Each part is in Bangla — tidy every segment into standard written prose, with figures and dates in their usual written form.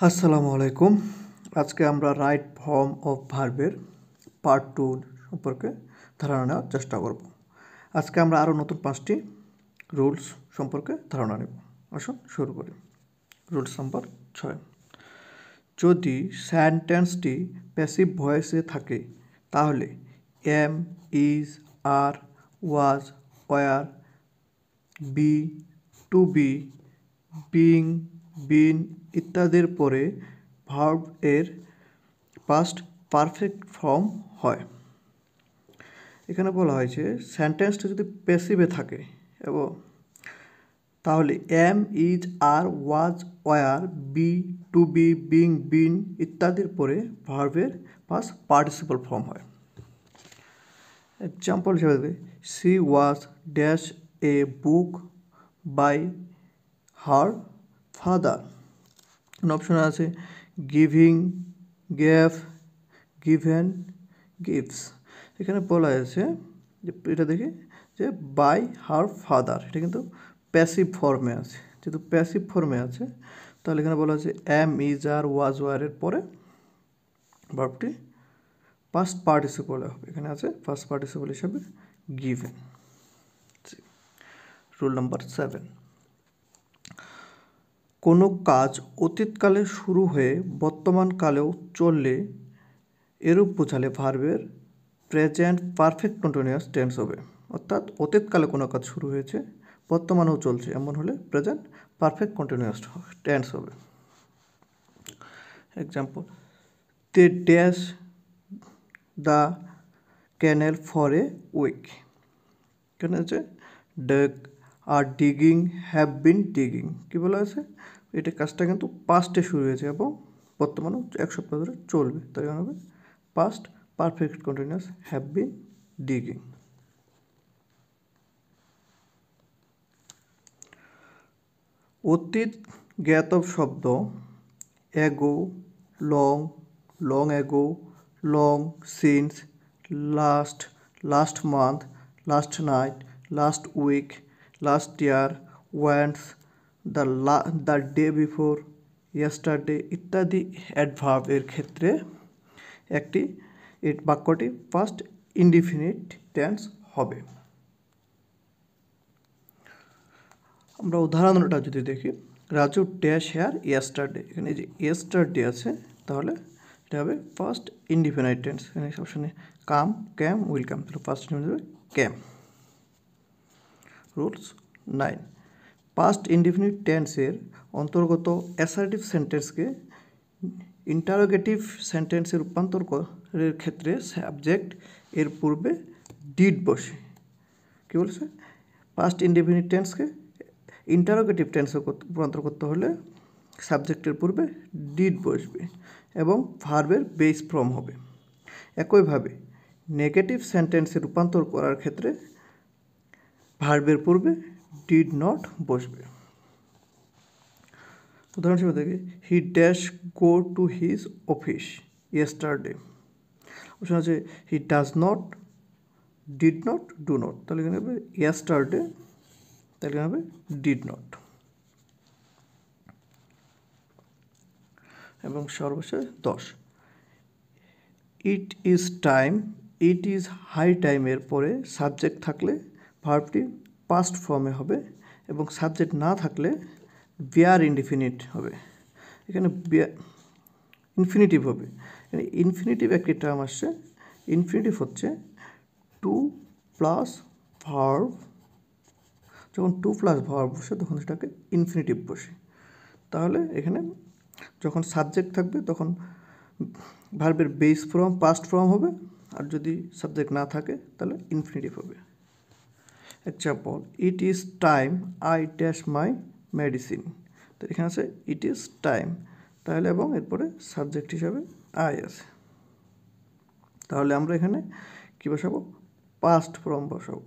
আসসালামু আলাইকুম। আজকে আমরা রাইট ফর্ম অফ ভার্বের পার্ট 2 সম্পর্কে ধারণা নেওয়ার চেষ্টা করব। আজকে আমরা আরও নতুন 5টি রুলস সম্পর্কে ধারণা নেব। আসুন শুরু করি। Rules number 6। যদি সেন্টেন্সটি প্যাসিভ ভয়েসে থাকে তাহলে am, is, are, was, were, be, to be, being, been ইত্যাদির পরে ভার্ব এর পাস্ট পারফেক্ট ফর্ম হয়। এখানে বলা হয়েছে সেন্টেন্সটা যদি প্যাসিভে থাকে এবং তাহলে am, is, are, was, were, be, to be, being, been ইত্যাদির পরে ভার্বের পাস্ট পার্টিসিপল ফর্ম হয়। এক্সাম্পল হিসেবে she was dash a book by her father. Option আছে গিভিং, গেভ, গিভেন, গিভস। এখানে বলা আছে যে এটা দেখি যে বাই হার ফাদার, এটা কিন্তু প্যাসিভ ফর্মে আছে। যেহেতু প্যাসিভ ফর্মে আছে তাহলে এখানে বলা আছে এম, ইজ, আর, ওয়াজ, ওয়ারের পরে ভার্বটি পাস্ট পার্টিসিপল হবে। এখানে আছে ফার্স্ট পার্টিসিপল হিসাবে গিভেন। Rule number 7। কোনো কাজ অতীতকালে শুরু হয়ে বর্তমান কালেও চললে এরূপ বোঝালে ভার্বের প্রেজেন্ট পারফেক্ট কন্টিনিউয়াস টেন্স হবে। অর্থাৎ অতীতকালে কোনো কাজ শুরু হয়েছে বর্তমানেও চলছে এমন হলে প্রেজেন্ট পারফেক্ট কন্টিনিউয়াস টেন্স হবে। Example they dash the canal for a week. এখানে আছে dug are digging, have been digging. কী বলা আছে? এটা কাজটা কিন্তু পাস্টে শুরু হয়েছে এবং বর্তমানেও 1 সপ্তাহ ধরে চলবে, তাই হবে past perfect continuous have been digging. অতীত জ্ঞাতব শব্দ ago, long, long ago, long since, last, last month, last night, last week, last year, once, the day before, yesterday ইত্যাদি অ্যাডভার্ব এর ক্ষেত্রে একটি বাক্যটি ফার্স্ট ইনডিফিনিট টেন্স হবে। আমরা উদাহরণটা যদি দেখি, রাজু ড্যাশ হেয়ার ইয়েস্টারডে। এখানে যে ইয়েস্টারডে আছে তাহলে এটা হবে ফার্স্ট ইনডিফিনিট টেন্স। এখানে অপশানে কাম, ক্যাম, উইল কাম, তাহলে ফার্স্ট হবে ক্যাম। রুলস 9। পাস্ট ইনডিফিনিট টেন্সের অন্তর্গত অ্যাসার্টিভ সেন্টেন্সকে ইন্টারোগেটিভ সেন্টেন্সে রূপান্তর করার ক্ষেত্রে সাবজেক্ট এর পূর্বে ডিড বসে। কী বলছে? পাস্ট ইনডিফিনিট টেন্সকে ইন্টারোগেটিভ টেন্সে রূপান্তর করতে হলে সাবজেক্টের পূর্বে ডিড বসবে এবং ভার্বের বেস ফর্ম হবে। একইভাবে নেগেটিভ সেন্টেন্সে রূপান্তর করার ক্ষেত্রে ভার্বের পূর্বে ডিড নট বসবে। উদাহরণ হিসেবে দেখি he dash go to his office yesterday. Option আছে he does not, did not, do not. তাহলে এখানে হবে ইয়েস্টারডে, তাহলে হবে ডিড নট। এবং সর্বশেষ 10। It is time, it is high টাইমের পরে সাবজেক্ট থাকলে ভার্বটি পাস্ট ফর্মে হবে এবং সাবজেক্ট না থাকলে বিয়ার ইনডিফিনিট হবে। এখানে ইনফিনিটিভ হবে। এখানে ইনফিনিটিভ একটি টার্ম আসছে। ইনফিনিটিভ হচ্ছে টু প্লাস ভার্ব। যখন টু প্লাস ভার্ব বসে তখন সেটাকে ইনফিনিটিভ বসে। তাহলে এখানে যখন সাবজেক্ট থাকবে তখন ভার্বের বেস ফর্ম পাস্ট ফর্ম হবে, আর যদি সাবজেক্ট না থাকে তাহলে ইনফিনিটিভ হবে। Example it is time I dash my medicine. তো এখানে আছে ইট ইজ টাইম, তাহলে এবং এরপরে সাবজেক্ট হিসাবে আই আছে। তাহলে আমরা এখানে কী বসাবো? পাস্ট ফর্ম বসাবো।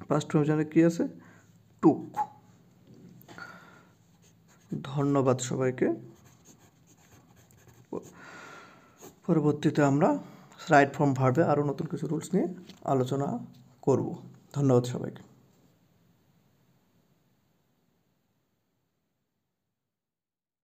পাস্ট ফর্ম জানে কী আছে? টুক। ধন্যবাদ সবাইকে। পরবর্তীতে আমরা রাইট ফর্ম ভার্বে আরও নতুন কিছু রুলস নিয়ে আলোচনা করব। ধন্যবাদ সবাইকে।